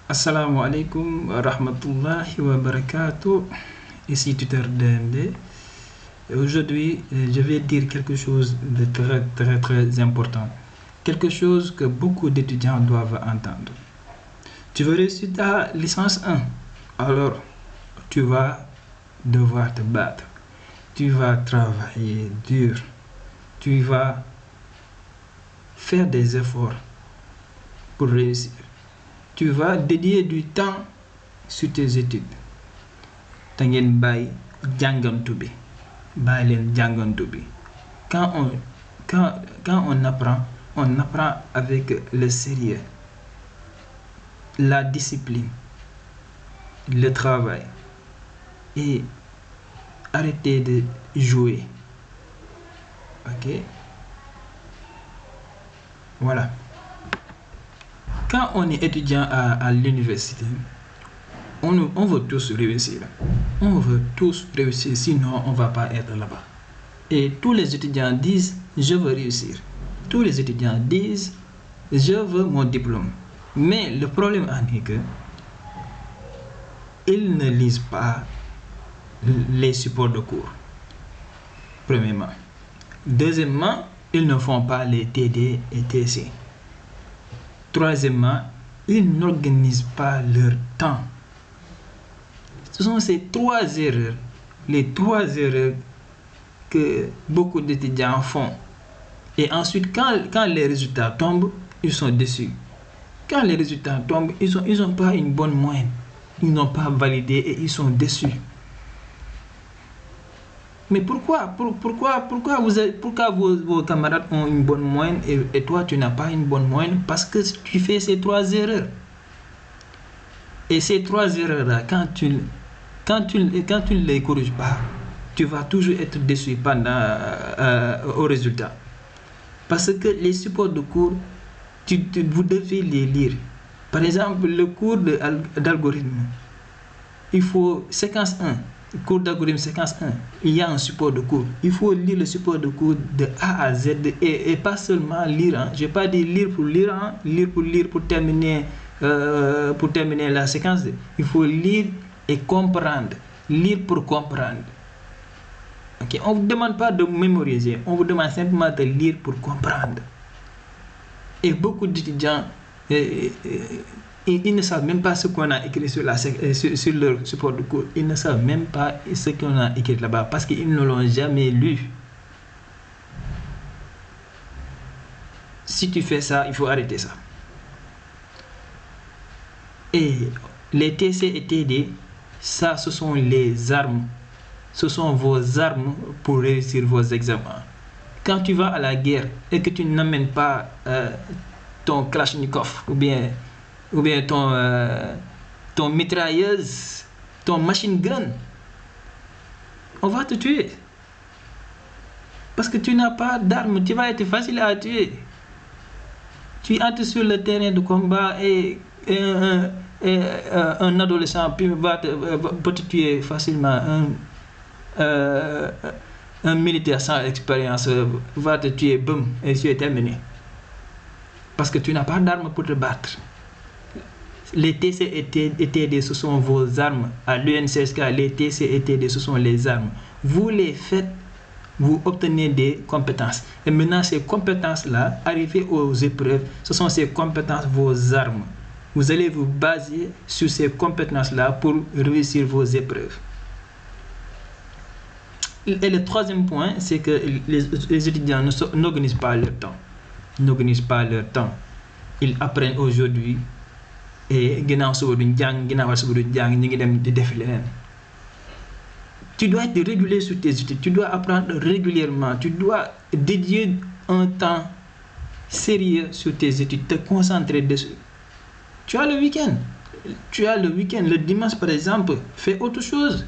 Assalamu alaikum wa rahmatullahi wa barakatuh. Ici tuteur DMD. Aujourd'hui, je vais dire quelque chose de très important. Quelque chose que beaucoup d'étudiants doivent entendre. Tu veux réussir ta licence 1, alors tu vas devoir te battre. Tu vas travailler dur. Tu vas faire des efforts pour réussir. Tu vas dédier du temps sur tes études. Tangen bay jangantu bi. Bay len jangantu bi. Quand on apprend avec le sérieux, la discipline, le travail et arrêter de jouer. OK? Voilà. Quand on est étudiant à l'université, on veut tous réussir. On veut tous réussir, sinon on ne va pas être là-bas. Et tous les étudiants disent, je veux réussir. Tous les étudiants disent, je veux mon diplôme. Mais le problème est que ils ne lisent pas les supports de cours. Premièrement. Deuxièmement, ils ne font pas les TD et TC. Troisièmement, ils n'organisent pas leur temps. Ce sont ces trois erreurs, les trois erreurs que beaucoup d'étudiants font. Et ensuite, quand les résultats tombent, ils sont déçus. Quand les résultats tombent, ils n'ont pas une bonne moyenne. Ils n'ont pas validé et ils sont déçus. Mais pourquoi vos camarades ont une bonne moyenne et toi tu n'as pas une bonne moyenne? Parce que tu fais ces trois erreurs. Et ces trois erreurs-là, quand tu ne les corriges pas, tu vas toujours être déçu au résultat. Parce que les supports de cours, vous devez les lire. Par exemple, le cours d'algorithme, il faut séquence 1. Cours d'algorithme séquence 1, il y a un support de cours. Il faut lire le support de cours de A à Z et pas seulement lire. Je n'ai pas dit lire pour lire, lire pour terminer la séquence. Il faut lire et comprendre. Lire pour comprendre. Okay? On ne vous demande pas de mémoriser, on vous demande simplement de lire pour comprendre. Et beaucoup d'étudiants ils ne savent même pas ce qu'on a écrit sur leur support de cours. Ils ne savent même pas ce qu'on a écrit là-bas parce qu'ils ne l'ont jamais lu. Si tu fais ça, il faut arrêter ça. Et les TC et TD, ça, ce sont les armes. Ce sont vos armes pour réussir vos examens. Quand tu vas à la guerre et que tu n'amènes pas ton Kalachnikov ou bien ton mitrailleuse, ton machine gun, on va te tuer. Parce que tu n'as pas d'armes, tu vas être facile à tuer. Tu entres sur le terrain de combat et un adolescent peut te tuer facilement. Un militaire sans expérience va te tuer, boum, et tu es terminé. Parce que tu n'as pas d'armes pour te battre. Les TC et TD, ce sont vos armes. À l'UNCSK, les TC et TD, ce sont les armes. Vous les faites, vous obtenez des compétences. Et maintenant, ces compétences-là, arrivées aux épreuves, ce sont ces compétences, vos armes. Vous allez vous baser sur ces compétences-là pour réussir vos épreuves. Et le troisième point, c'est que les étudiants n'organisent pas leur temps. N'organisent pas leur temps. Ils apprennent aujourd'hui et tu dois être régulier sur tes études, tu dois apprendre régulièrement, tu dois dédier un temps sérieux sur tes études, te concentrer dessus. Tu as le week-end, le dimanche par exemple, fais autre chose,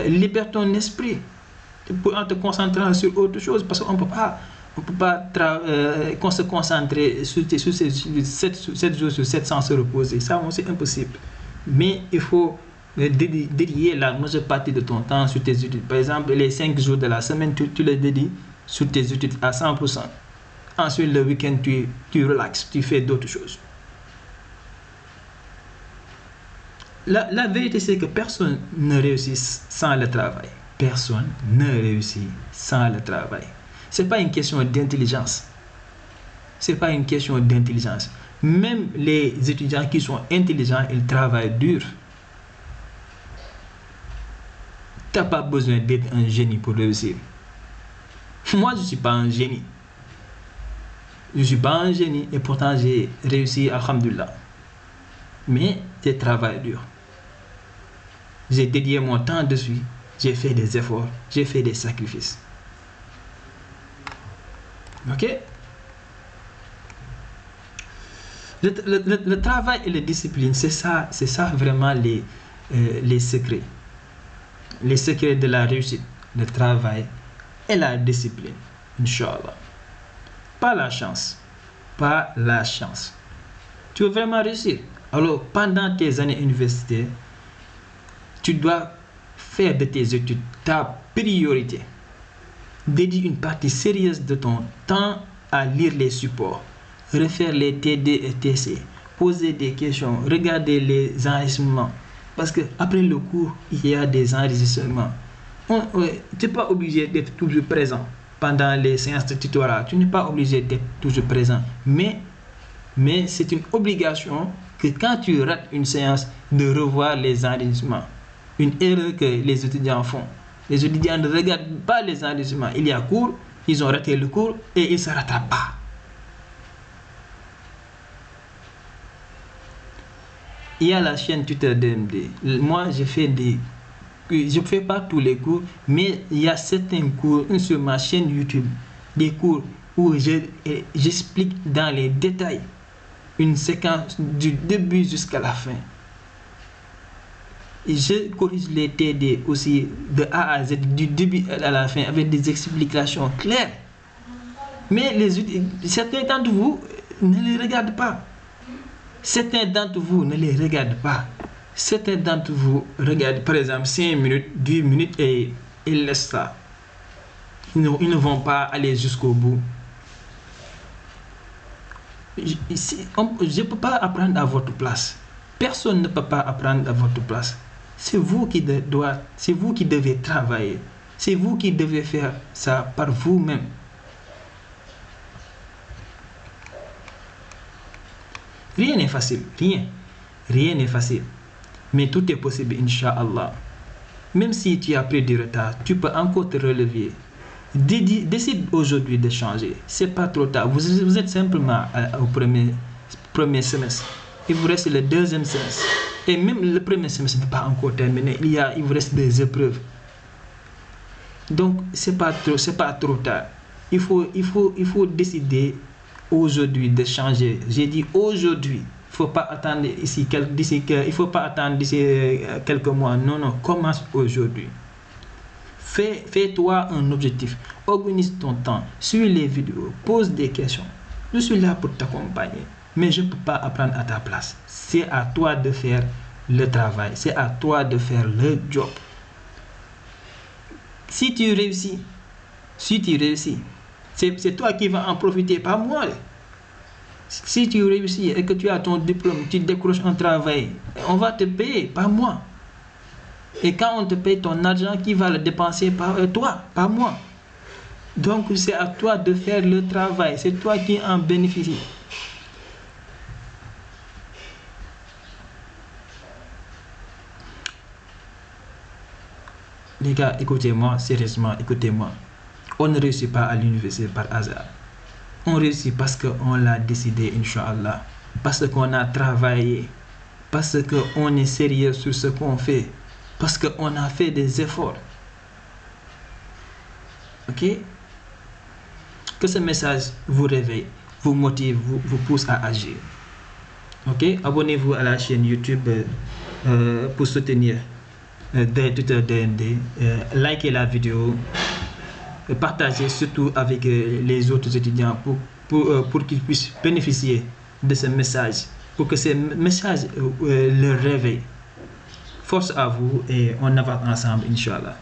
libère ton esprit en te concentrant sur autre chose, parce qu'on ne peut pas se concentrer sur 7 jours sur 7 sans se reposer. Ça, c'est impossible. Mais il faut dédier la majeure partie de ton temps sur tes études. Par exemple, les 5 jours de la semaine, tu les dédies sur tes études à 100%. Ensuite, le week-end, tu relaxes, tu fais d'autres choses. La vérité, c'est que personne ne réussit sans le travail. Personne ne réussit sans le travail. Ce n'est pas une question d'intelligence. C'est pas une question d'intelligence. Même les étudiants qui sont intelligents, ils travaillent dur. Tu n'as pas besoin d'être un génie pour réussir. Moi, je ne suis pas un génie. Je ne suis pas un génie et pourtant j'ai réussi, alhamdoulilah. Mais j'ai travaillé dur. J'ai dédié mon temps dessus. J'ai fait des efforts. J'ai fait des sacrifices. Ok? Le travail et la discipline, c'est ça vraiment les secrets. Les secrets de la réussite, le travail et la discipline. Inch'Allah. Pas la chance. Pas la chance. Tu veux vraiment réussir? Alors, pendant tes années universitaires, tu dois faire de tes études ta priorité. Dédie une partie sérieuse de ton temps à lire les supports, refaire les TD et TC, poser des questions, regarder les enregistrements. Parce que après le cours, il y a des enregistrements. Tu n'es pas obligé d'être toujours présent pendant les séances de tutorat. Tu n'es pas obligé d'être toujours présent. Mais c'est une obligation que quand tu rates une séance, de revoir les enregistrements. Une erreur que les étudiants font. Les étudiants ne regardent pas les enregistrements. Il y a cours, ils ont raté le cours et ils ne se rattrapent pas. Il y a la chaîne Twitter DMD. Moi, je ne fais pas tous les cours, mais il y a certains cours sur ma chaîne YouTube, des cours où j'explique dans les détails une séquence du début jusqu'à la fin. Et je corrige les TD aussi de A à Z, du début à la fin, avec des explications claires. Mais certains d'entre vous ne les regardent pas. Certains d'entre vous ne les regardent pas. Certains d'entre vous regardent par exemple 5 minutes, 10 minutes et ils laissent ça. Ils ne vont pas aller jusqu'au bout. Je ne peux pas apprendre à votre place. Personne ne peut pas apprendre à votre place. C'est vous qui devez travailler. C'est vous qui devez faire ça par vous-même. Rien n'est facile. Rien n'est facile. Mais tout est possible, Inch'Allah. Même si tu as pris du retard, tu peux encore te relever. Décide aujourd'hui de changer. C'est pas trop tard. Vous êtes simplement au premier semestre. Il vous reste le deuxième semestre. Et même le premier semestre n'est pas encore terminé. Il vous reste des épreuves. Donc, c'est pas trop tard. Il faut décider aujourd'hui de changer. J'ai dit aujourd'hui. Il faut pas attendre d'ici quelques mois. Non, commence aujourd'hui. Fais-toi un objectif. Organise ton temps. Suis les vidéos. Pose des questions. Je suis là pour t'accompagner. Mais je ne peux pas apprendre à ta place. C'est à toi de faire le travail. C'est à toi de faire le job. Si tu réussis, c'est toi qui vas en profiter, pas moi. Si tu réussis et que tu as ton diplôme, tu décroches un travail, on va te payer, pas moi. Et quand on te paye ton argent, qui va le dépenser? Toi, pas moi. Donc c'est à toi de faire le travail. C'est toi qui en bénéficie. Les gars, écoutez-moi, sérieusement, écoutez-moi. On ne réussit pas à l'université par hasard. On réussit parce qu'on l'a décidé, Inch'Allah. Parce qu'on a travaillé. Parce qu'on est sérieux sur ce qu'on fait. Parce qu'on a fait des efforts. Ok? Que ce message vous réveille, vous motive, vous pousse à agir. Ok? Abonnez-vous à la chaîne YouTube pour soutenir Twitter DND. Likez la vidéo. Partagez surtout avec les autres étudiants pour qu'ils puissent bénéficier de ce message. Pour que ce message leur réveille. Force à vous et on avance ensemble, Inch'Allah.